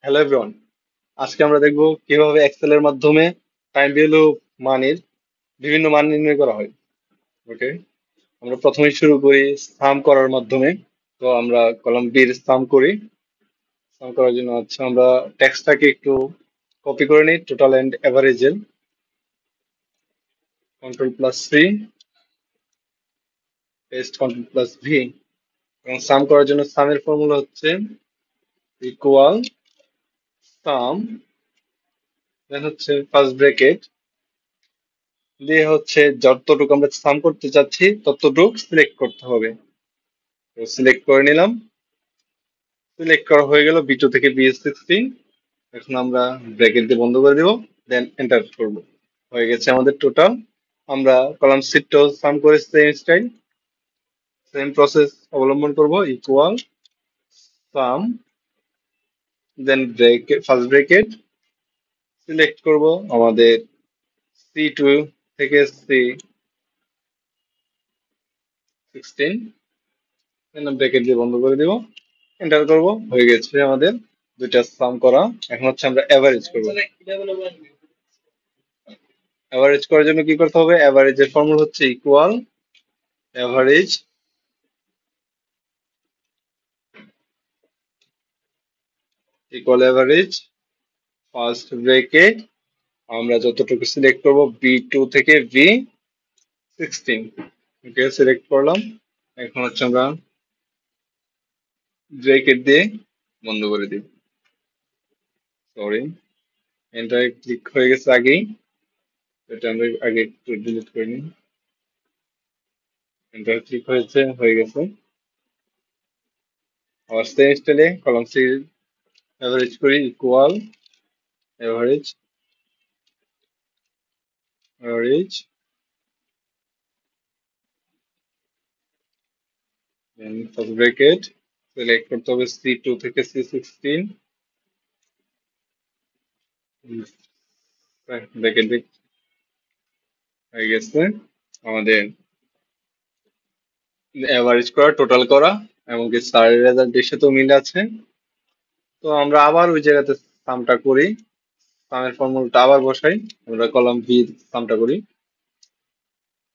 Hello everyone, আজকে আমরা দেখব কিভাবে এক্সেল এর মাধ্যমে টাইম ভ্যালু মানের বিভিন্ন মান নির্ণয় করা হয়। ওকে, আমরা প্রথমেই শুরু করি সাম করার মাধ্যমে। তো আমরা কলাম বি এর সাম করি। সাম করার জন্য আমরা টেক্সটটাকে একটু কপি করে নিই, টোটাল এন্ড এভারেজের control plus C, paste control plus V. এবং সাম করার জন্য সামের ফর্মুলা হচ্ছে ইকুয়াল সাম, দেন হচ্ছে ফার্স্ট ব্র্যাকেট দিয়ে হচ্ছে যতটুকু আমরা সাম করতে চাচ্ছি ততটুকু সিলেক্ট করতে হবে। তো সিলেক্ট করে নিলাম, সিলেক্ট করা হয়ে গেল বি টু থেকে BS16। এখন আমরা ব্র্যাকেট দিয়ে বন্ধ করে দিব, দেন এন্টার করব। হয়ে গেছে আমাদের টোটাল। আমরা কলাম শিটটাও সাম করে সেম স্টাইল সেম প্রসেস অবলম্বন করব। ইকুয়াল সাম, দেন ব্র্যাকেট ফার্স্ট ব্র্যাকেট সিলেক্ট করব আমাদের C2 থেকে C16, দেন ব্র্যাকেট দিয়ে বন্ধ করে দিব, এন্টার করব। হয়ে গেছে আমাদের দুইটা সাম করা। এখন আমরা এভারেজ করব। এভারেজ করার জন্য কি করতে হবে? এভারেজের ফর্মুলা হচ্ছে equal average average first bracket আমরা যতটুকু সিলেক্ট করব B2 থেকে B16। ওকে, সিলেক্ট করলাম। এখন আমরা ব্রেকেট দিয়ে বন্ধ করে দিই। সরি, এন্টার ক্লিক হয়ে গেছে আগেই, এটা আমরা আগে একটু ডিলিট করে নিই। এন্টার ক্লিক হয়ে গেছে। আবার সেম স্টাইলে কলাম সি এভারেজ করি। Equal average average first bracket select করতে হবে C2 থেকে C16। ব্রেকেট হয়ে গেছে আমাদের এভারেজ করা, টোটাল করা, এমনকি স্যারের রেজাল্টের সাথেও মিল আছে। তো আমরা আবার ওই জায়গাতে সামটা করি, সামের ফর্মুলাটা আবার বসাই। আমরা কলাম বি সামটা করি।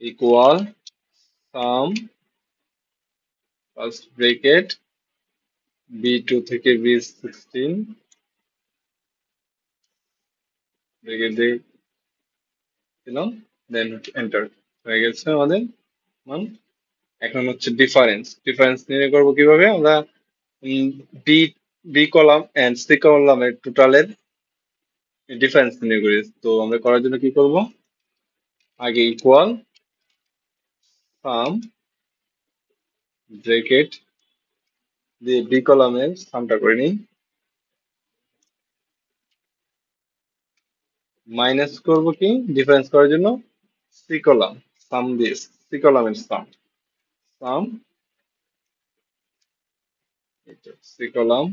ইকুয়াল সাম ফার্স্ট ব্রেকেট B2 থেকে B16 ব্রেকেট দিয়ে দিলাম, দেন এন্টার। হয়ে গেছে আমাদের মান। এখন ডিফারেন্স ডিফারেন্স নির্ণয় করবো কিভাবে? আমরা B B column and C কলামের টোটালের ডিফারেন্স নির্ণয় করি। তো আমরা করার জন্য কি করব? আগে ইকুয়াল সাম ব্রেকেট দিয়ে বি কলামের সামটা করে নিই, মাইনাস করব কি ডিফারেন্স করার জন্য সি কলাম, সাম দিয়ে সি কলামের সাম, সাম সি কলাম।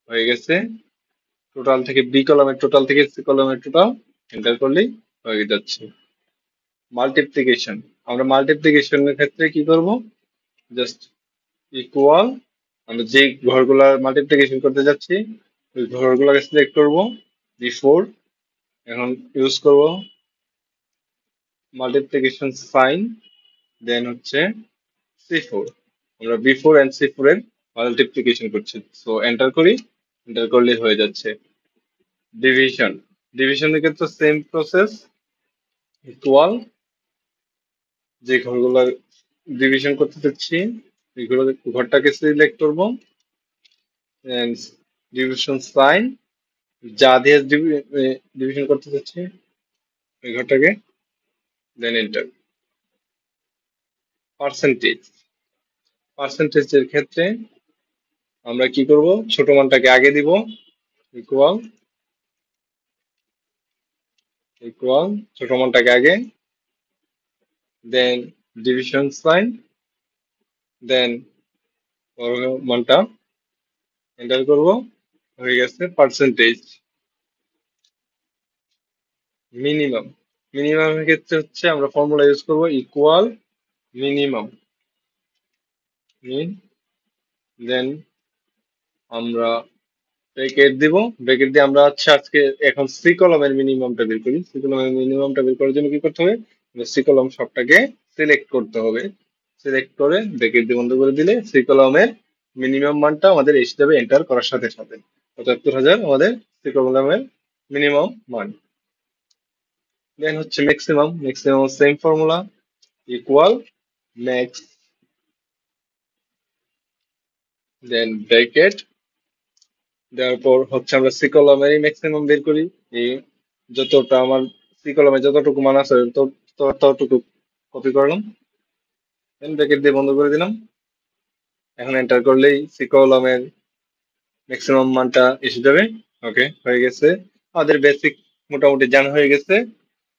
হয়ে গেছে টোটাল থেকে বি কলামের টোটাল থেকে সি কলামের টোটাল, এন্টার করলেই হয়ে যাচ্ছে। মাল্টিপ্লিকেশন, আমরা মাল্টিপ্লিকেশনের ক্ষেত্রে কি করব? জাস্ট ইকুয়াল, আমরা যে ঘরগুলার মাল্টিপ্লিকেশন করতে যাচ্ছি ওই ঘরগুলোকে সিলেক্ট করব বিফোর। এখন ইউজ করব মাল্টিপ্লিকেশন সাইন, দেন C4। আমরা বিফোর এন্ড C4 এর মাল্টিপ্লিকেশন করছি। সো এন্টার করি, এন্টার করলে হয়ে যাচ্ছে। ডিভিশন, ডিভিশনের ক্ষেত্রে সেম প্রসেস। ইকুয়াল যে ঘরগুলো ডিভিশন করতে চাচ্ছি ওই ঘরটাকে সিলেক্ট করব, ডিভিশন সাইন যা দিয়ে ডিভিশন করতে চাচ্ছি ওই ঘরটাকে, দেন এন্টার। পার্সেন্টেজ, পার্সেন্টেজের ক্ষেত্রে আমরা কি করব? ছোট মানটাকে আগে দিব। ইকুয়াল ইকুয়াল ছোট মানটাকে আগে, দেন ডিভিশন সাইন, দেন বড় মানটা এন্টার করব। হয়ে গেছে পার্সেন্টেজ। মিনিমাম, মিনিমামের ক্ষেত্রে আমরা ফর্মুলা ইউজ করব ইকুয়াল মিনিমাম মিন, দেন আমরা ব্রেকেট দিব। ব্রেকেট দিয়ে আমরা হচ্ছে আজকে এখন সি কলমের মিনিমামটা বের করি। সি কলমের মিনিমামটা বের করার জন্য কি করতে হবে? সি কলম সবটাকে সিলেক্ট করতে হবে। সিলেক্ট করে ব্রেকেট দিয়ে বন্ধ করে দিলে সি কলমের মিনিমাম মানটা আমাদের এসে যাবে এন্টার করার সাথে সাথে। ৭৫,০০০ আমাদের সি কলমের মিনিমাম মান। দেন হচ্ছে maximum. Maximum same formula, equal max, then bracket দেওয়ার পর হচ্ছে আমরা সি কলামেরই ম্যাক্সিমাম বের করি। এই যতটা আমার সি কলামে যতটুকু মান আছে ততটুকু কপি করলাম, দেন ব্র্যাকেট দিয়ে বন্ধ করে দিলাম। এখন এন্টার করলেই সি কলামের ম্যাক্সিমাম মানটা এসে যাবে। ওকে, হয়ে গেছে। আমাদের বেসিক মোটামুটি জানা হয়ে গেছে।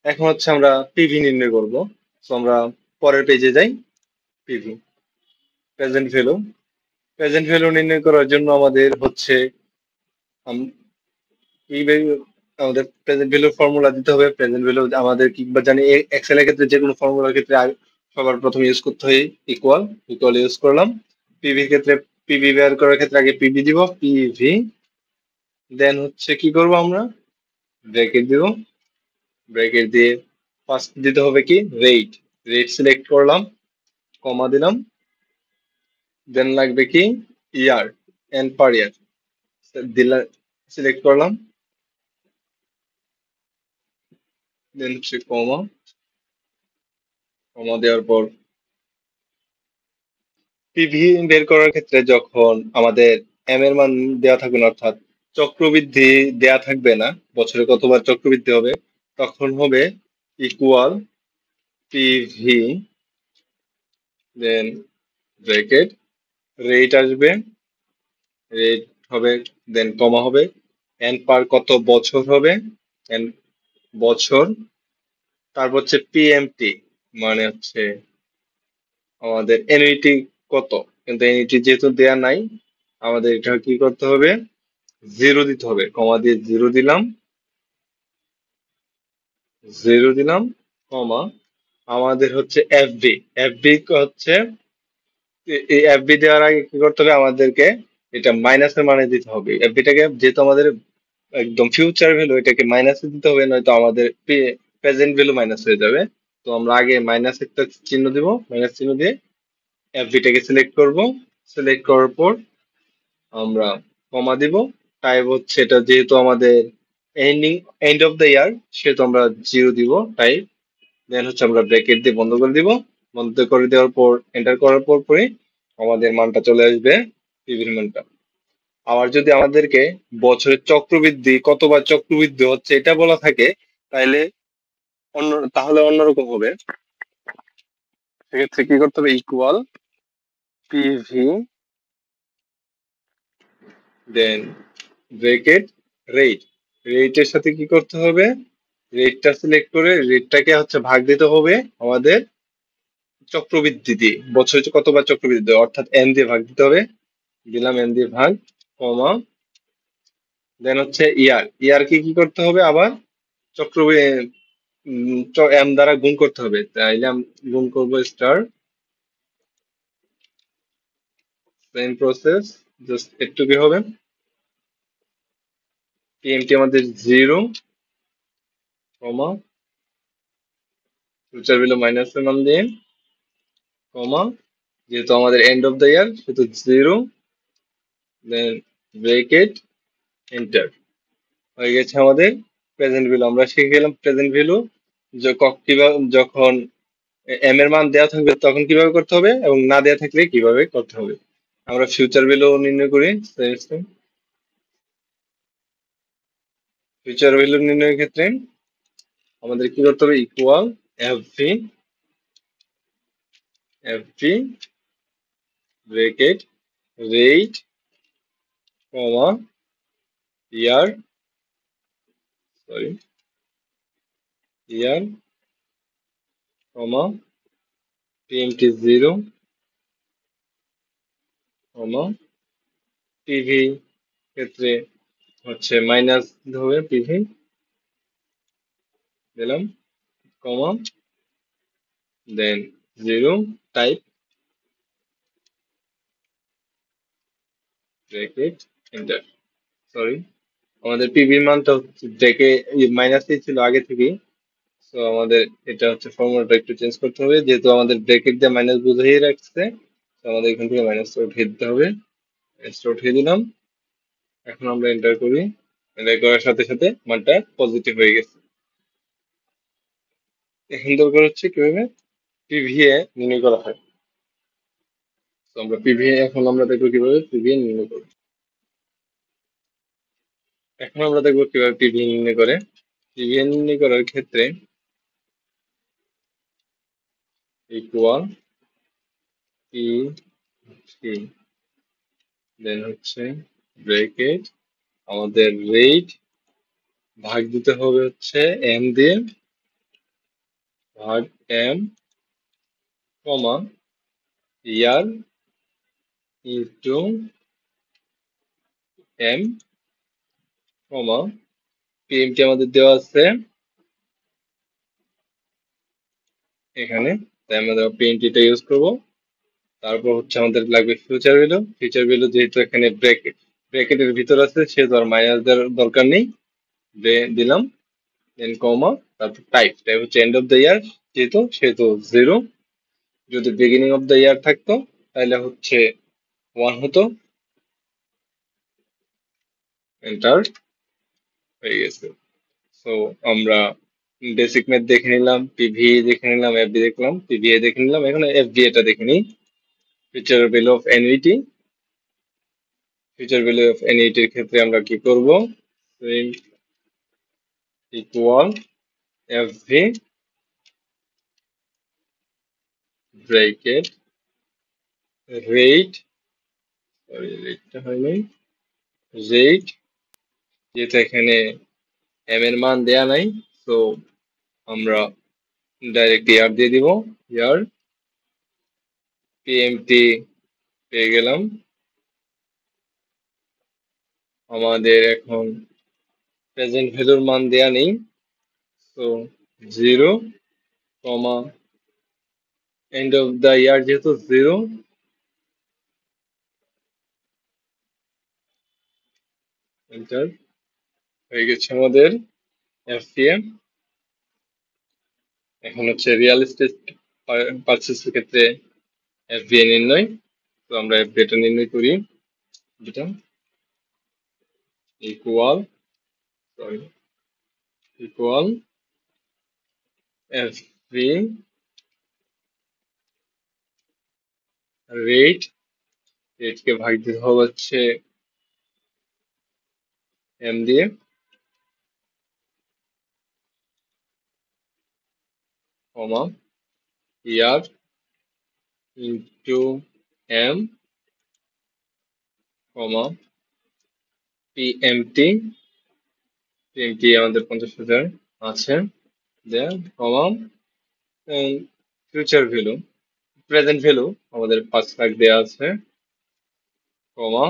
এখন হচ্ছে আমরা পিভি নির্ণয় করব। তো আমরা পরের পেজে যাই। PV, present value. Present value নির্ণয় করার জন্য আমাদের হচ্ছে এই আমাদের প্রেজেন্ট ভ্যালুর ফর্মুলা দিতে হবে। প্রেজেন্ট ভ্যালু আমাদের কিংবা জানি এক্সেল এর ক্ষেত্রে যে কোনো ফর্মুলার ক্ষেত্রে সবার প্রথমে ইউজ করতে হয় ইকুয়াল। ইকুয়াল ইউজ করলাম। পিভি ক্ষেত্রে পিভি বের করার ক্ষেত্রে আগে পিভি দিব, পিভি। দেন হচ্ছে কি করব আমরা? ব্র্যাকেট দিব। ব্র্যাকেট দিয়ে ফার্স্ট দিতে হবে কি রেট। রেট সিলেক্ট করলাম, কমা দিলাম। দেন লাগবে কি ইয়ার, এন্ড পার ইয়ার দিলাম, সিলেক্ট করলাম। দেন হচ্ছে কমা, কমা দেওয়ার পর পিভি বের করার ক্ষেত্রে যখন আমাদের এম এর মান দেওয়া থাকবে না, অর্থাৎ চক্রবৃদ্ধি দেয়া থাকবে না, বছরে কতবার চক্রবৃদ্ধি হবে, তখন হবে ইকুয়াল পিভি, দেন ব্র্যাকেট, রেট আসবে, রেট হবে, দেন কমা হবে, এন পার কত বছর হবে, এন বছর, তারপর হচ্ছে পিএমটি মানে হচ্ছে আমাদের এনইটি কত, কিন্তু এনইটি যেহেতু দেয়া নাই আমাদের এটা কি করতে হবে, জিরো দিতে হবে। কমা দিয়ে জিরো দিলাম, জিরো দিলাম, কমা। আমাদের হচ্ছে এফবি, এফবি হচ্ছে এই এফবি দেওয়ার আগে কি করতে হবে আমাদেরকে, এটা মাইনাসের মানে দিতে হবে। এফবিটাকে যেহেতু আমাদের একদম ফিউচার ভ্যালু, এটাকে মাইনাসে দিতে হবে, নয়তো আমাদের প্রেজেন্ট ভ্যালু মাইনাস হয়ে যাবে। তো আমরা আগে মাইনাস একটা চিহ্ন দিব, মাইনাস চিহ্ন দিয়ে এফবিটাকে সিলেক্ট করব। সিলেক্ট করার পর আমরা কমা দিব। টাইপ হচ্ছে এটা যেহেতু আমাদের এন্ড অফ দ্য ইয়ার, সেহেতু আমরা জিরো দিব টাইপ। দেন হচ্ছে আমরা ব্র্যাকেট দিয়ে বন্ধ করে দিব। বন্ধ করে দেওয়ার পর এন্টার করার পর পরে আমাদের মানটা চলে আসবে, পিভির মানটা। আবার যদি আমাদেরকে বছরের চক্রবৃদ্ধি কতবার চক্রবৃদ্ধি হচ্ছে এটা বলা থাকে, তাহলে তাহলে অন্যরকম হবে। সেক্ষেত্রে কি করতে হবে, ইকুয়াল পিভি, দেন ব্রেকেট, রেট। রেটের সাথে কি করতে হবে, রেটটা সিলেক্ট করে রেটটাকে হচ্ছে ভাগ দিতে হবে আমাদের চক্রবৃদ্ধি দিয়ে, বছরে কতবার চক্রবৃদ্ধি হয়, অর্থাৎ এন দিয়ে ভাগ দিতে হবে। দিলাম এন দিয়ে ভাগ, কমা। দেন হচ্ছে ইয়ার, ইয়ার কি করতে হবে আবার চক্রবৃদ্ধি এম দ্বারা গুণ করতে হবে। তাইলে গুণ করবো স্টার, সেম প্রসেস, জাস্ট একটু কি হবে, পিএমটি আমাদের জিরো, কমা, ফিউচার ভ্যালু মাইনাসের মান দিয়ে, কমা, যেহেতু আমাদের এন্ড অফ দ্য ইয়ার সেহেতু জিরো, দেন ব্রেকেট, এন্টার। হয়ে গেছে আমাদের প্রেজেন্ট ভ্যালু। আমরা শিখে গেলাম প্রেজেন্ট ভ্যালু কিভাবে, যখন এম এর মান দেওয়া থাকবে তখন কিভাবে করতে হবে, এবং না দেওয়া থাকলে কিভাবে করতে হবে। আমরা ফিউচার ভ্যালু নির্ণয় করি। ফিউচার ভ্যালু নির্ণয়ের ক্ষেত্রে আমাদের কি করতে হবে, equal FV, FV bracket, rate, comma, year, sorry, year, comma, PMT zero, comma, PV ক্ষেত্রে হচ্ছে মাইনাস হবে, পিভি দিলাম, comma, then zero, type, bracket, enter. Sorry, আমাদের পিভি মানটা হচ্ছে ব্রেকে মাইনাসই ছিল আগে থেকেই। তো আমাদের এটা হচ্ছে ফর্মুলাটা একটু চেঞ্জ করতে হবে, যেহেতু আমাদের ব্রেকেট দিয়ে মাইনাস বুঝিয়ে রাখছে। তো আমাদের এখান থেকে মাইনাসটা উঠিয়ে দিতে হবে। মাইনাসটা উঠিয়ে দিলাম। এখন আমরা এন্টার করি। এন্টার করার সাথে সাথে মানটা পজিটিভ হয়ে গেছে। এখন দরকার হচ্ছে কিভাবে পিভিএ নির্ণয় করা হয়। তো আমরা পিভিএ এখন আমরা দেখবো কিভাবে পিভিএ নির্ণয় করব। এখন আমরা দেখবো কিভাবে পিভিএ নির্ণয় করে। পিভিএ নির্ণয় করার ক্ষেত্রে ইকুয়াল পি থ্রি, দেন হচ্ছে ব্রেকেট, আমাদের রেট ভাগ দিতে হবে হচ্ছে এম দিয়ে, ভাগ এম, কমা year into M, comma PMT আমাদের দেওয়া আছে এখানে, তাই আমরা পিএমটিটা ইউজ করব। তারপর হচ্ছে আমাদের লাগবে ফিউচার ভ্যালু। ফিউচার ভ্যালু যেহেতু এখানে ব্র্যাকেটের ভিতর আছে, সেহেতু আর মাইনাস দেওয়ার দরকার নেই, দিলাম। দেন কমা, তারপর টাইপ হচ্ছে এন্ড অফ দ্য ইয়ার, সেহেতু 0। যদি বিগিনিং অফ দ্য ইয়ার থাকতো তাহলে হচ্ছে 1 হতো। এন্টার হয়ে গেছে। সো আমরা বেসিক ম্যাথ দেখে নিলাম, পিভি দেখে নিলাম, এফবি দেখলাম, পিভিএ দেখে নিলাম। এখন এফবিএ টা দেখে নিই। Future value of NET. ফিউচার ভ্যালু অফ এনইটির ক্ষেত্রে আমরা কি করব? Equal FV bracket rate, sorry রেটটা হয়নি, রেট, যেহেতু এখানে এম এর মান দেয়া নাই, তো আমরা ডাইরেক্ট ইয়ার দিয়ে দিব। ইয়ার পিএমটি পেয়ে গেলাম। আমাদের এখন প্রেজেন্ট ভ্যালুর মান দেয়া নেই, তো 0, কমা এন্ড অফ দ্য ইয়ার যেহেতু 0, এন্টার হয়ে গেছে আমাদের এফপিএম। এখন হচ্ছে রিয়েল এস্টেট পারচেসের ক্ষেত্রে এফবিএ নির্ণয়। তো আমরা এফবিএটা নির্ণয় করি, যেটা equal, sorry, equal FV rate, রেটকে ভাগ দিতে হবে হচ্ছে এম দিয়ে, comma year into M, comma PMT. PMT আমাদের 50,000 আছে, then comma future value, present value আমাদের 5 লাখ দেওয়া আছে, কমা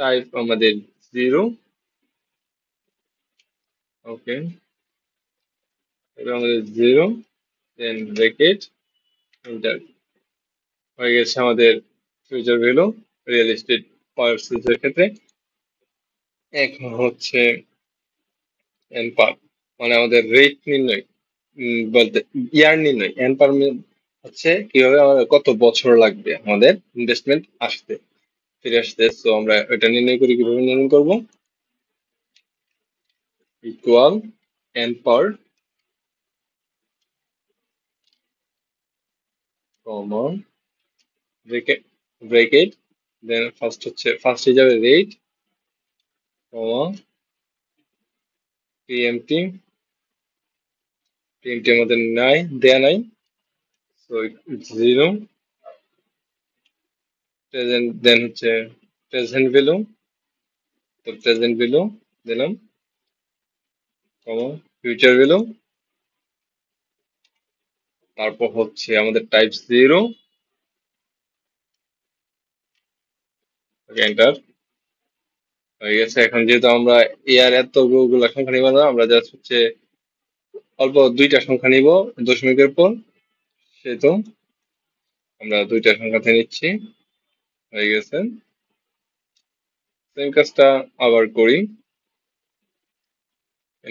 টাইপ আমাদের 0। ওকে, এটা আমাদের 0, দেন ব্র্যাকেট, এন্টার হয়ে গেছে আমাদের ফিউচার ভ্যালু রিয়েল এস্টেট পারচেজের ক্ষেত্রে। এখন হচ্ছে এন পার, মানে আমাদের রেট নির্ণয়, বলতে ইয়ার নির্ণয়। এন পার হচ্ছে কিভাবে আমাদের কত বছর লাগবে আমাদের ইনভেস্টমেন্ট আসতে, ফিরে আসতে। তো আমরা এটা নির্ণয় করি, কিভাবে নির্ণয় করব? ইকুয়াল এন পার, কমা ব্রেকেট, ব্রেকেট, দেন ফার্স্ট হিসাবে রেট, কমা পিএমটি। পিএমটি আমাদের নাই, দেয়া নাই, তো 0। প্রেজেন্ট, দেন হচ্ছে প্রেজেন্ট ভ্যালু, তো প্রেজেন্ট ভ্যালু দিলাম, কমা ফিউচার ভ্যালু, তারপর হচ্ছে আমাদের টাইপ 0, এন্টার হয়ে গেছে। এখন যেহেতু আমরা এর এতগুলো সংখ্যা নিব না, আমরা জাস্ট হচ্ছে অল্প দুইটা সংখ্যা নিব দশমিকের পর, সেহেতু আমরা দুইটা সংখ্যাতে নিচ্ছি। হয়ে গেছে। সেম কাজটা আবার করি,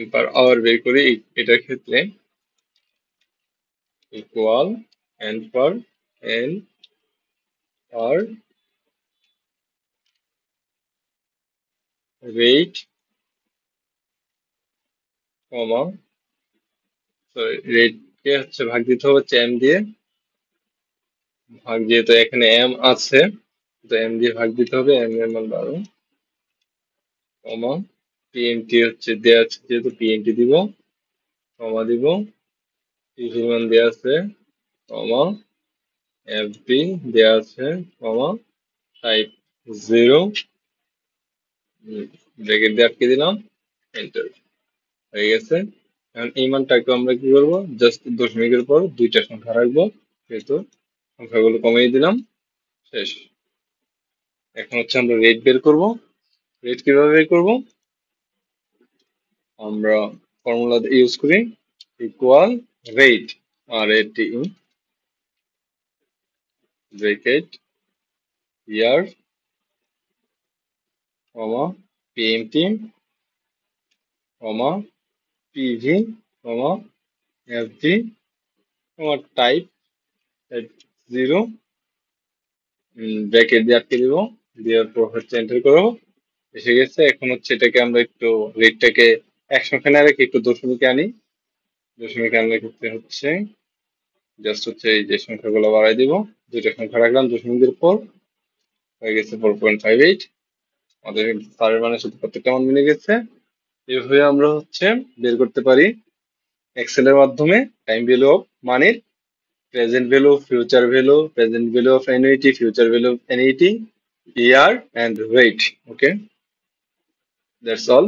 n পার আওয়ার বের করি। এটার ক্ষেত্রে ইকুয়াল n পার n পার রেট কমা, সরি, রেট কে হচ্ছে ভাগ দিতে হবে হচ্ছে m দিয়ে, ভাগ যেহেতু এখানে m আছে তো m দিয়ে ভাগ দিতে হবে, m এর মান 12 কমা pmt হচ্ছে দেয়া আছে যেহেতু pnt দিব, কমা দিব, pv মান দেয়া আছে, কমা fb দেয়া আছে, কমা টাইপ 0 ব্র্যাকেট দিয়ে আটকে দিলাম, এন্টার হয়ে গেছে। এখন এই মানটাকে আমরা কি করবো, জাস্ট দশমিকের পর দুইটা সংখ্যা রাখবো, যেহেতু সংখ্যাগুলো কমিয়ে দিলাম, শেষ। এখন হচ্ছে আমরা রেট বের করব। রেট কিভাবে বের করব, আমরা ফর্মুলা ইউজ করি, ইকুয়াল রেট আর এটি ব্র্যাকেট ইয়ার কমা পিএমটি কমা পিভি কমা এফভি কমা টাইপ 0 ব্র্যাকেট দিয়ে আটকে দিব, দেওয়ার পর হচ্ছে এন্টার করবো, এসে গেছে। এখন হচ্ছে এটাকে আমরা একটু রেটটাকে এক সংখ্যা না রেখে একটু দশমিকে আনি, দশমিকে আনলে ক্ষেত্রে হচ্ছে জাস্ট হচ্ছে এই যে সংখ্যাগুলো বাড়াই দিব, দুইটা সংখ্যা রাখলাম দশমিকের পর, হয়ে গেছে 4.58। আমাদের তারের মানে শুধু প্রত্যেকটা মান মিলে গেছে। এভাবে আমরা হচ্ছে বের করতে পারি এক্সেল এর মাধ্যমে টাইম ভ্যালু অফ মানির, present value, future value, present value of annuity, future value of annuity, year and rate. Okay, that's all.